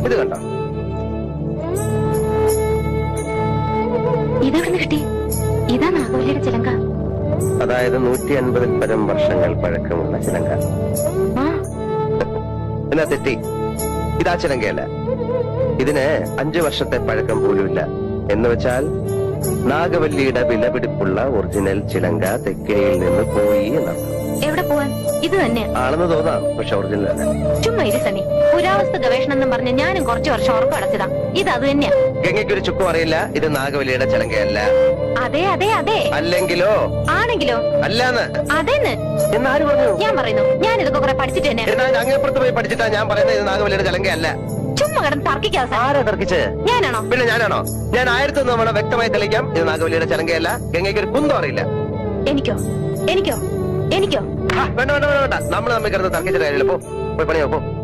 ഇത് കണ്ടോ? ഇതെവിടെ കിട്ടി? ഇതാ നാഗവല്ലിയുടെ ചിലങ്ക. അതായത് 150 പരം വർഷങ്ങൾ പഴക്കമുള്ള ചിലങ്ക. എന്നാ തെറ്റി, ഇതാ ചിലങ്കയല്ല. ഇതിന് 5 വർഷത്തെ പഴക്കം പോലുമില്ല. എന്ന് വെച്ചാൽ നാഗവല്ലിയുടെ വിലപിടിപ്പുള്ള ഒറിജിനൽ ചിലങ്ക തെക്കയിൽ നിന്ന് പോയി എന്നർത്ഥം. എവിടെ പോവാൻ? ഇത് തന്നെ ആണെന്ന് തോന്നാം, പക്ഷെ ഒറിജിനൽ അല്ല. ചുമ്മാ ഇരി സണ്ണി. പുരാവസ്തു ഗവേഷണം എന്നും പറഞ്ഞ് ഞാനും കുറച്ചു വർഷം ഉറപ്പ് അടച്ചതാ. ഇത് അത് തന്നെയാ. ഗംഗയ്ക്കൊരു ചുക്കും അറിയില്ല ഇത് നാഗവല്ലിയുടെ ചിലങ്കയല്ല. അതെ അതെ അതെ. അല്ലെങ്കിലോ? ആണെങ്കിലോ? അല്ലാന്ന്. അതെന്ന് എന്നാര് പറഞ്ഞു? ഞാൻ പറയുന്നു. ഞാൻ ഇതൊക്കെ കുറെ പഠിച്ചിട്ട് തന്നെ. അങ്ങേപ്പുറത്ത് പോയി പഠിച്ചിട്ടാ ഞാൻ പറയുന്നത് ഇത് നാഗവല്ലിയുടെ ചിലങ്കയല്ല. ചുമ്മാ കിടന്ന് തർക്കിക്കാതെ. ആരാ തർക്കിച്ച്? ഞാനാണോ? പിന്നെ ഞാനാണോ? ഞാൻ 1001 തവണ വ്യക്തമായി തെളിയിക്കാം ഇത് നാഗവല്ലിയുടെ ചിലങ്കയല്ല. ഗംഗയ്ക്ക് ഒരു കുന്തം അറിയില്ല. എനിക്കോ? എനിക്കോ? എനിക്കോ? വേണ്ട വേണ്ട വേണ്ട വേണ്ട. നമ്മൾ തമ്മിൽ കിടന്ന് തർക്കിച്ചിട്ട് കാര്യമില്ല. പോയി പണിയോ പോ.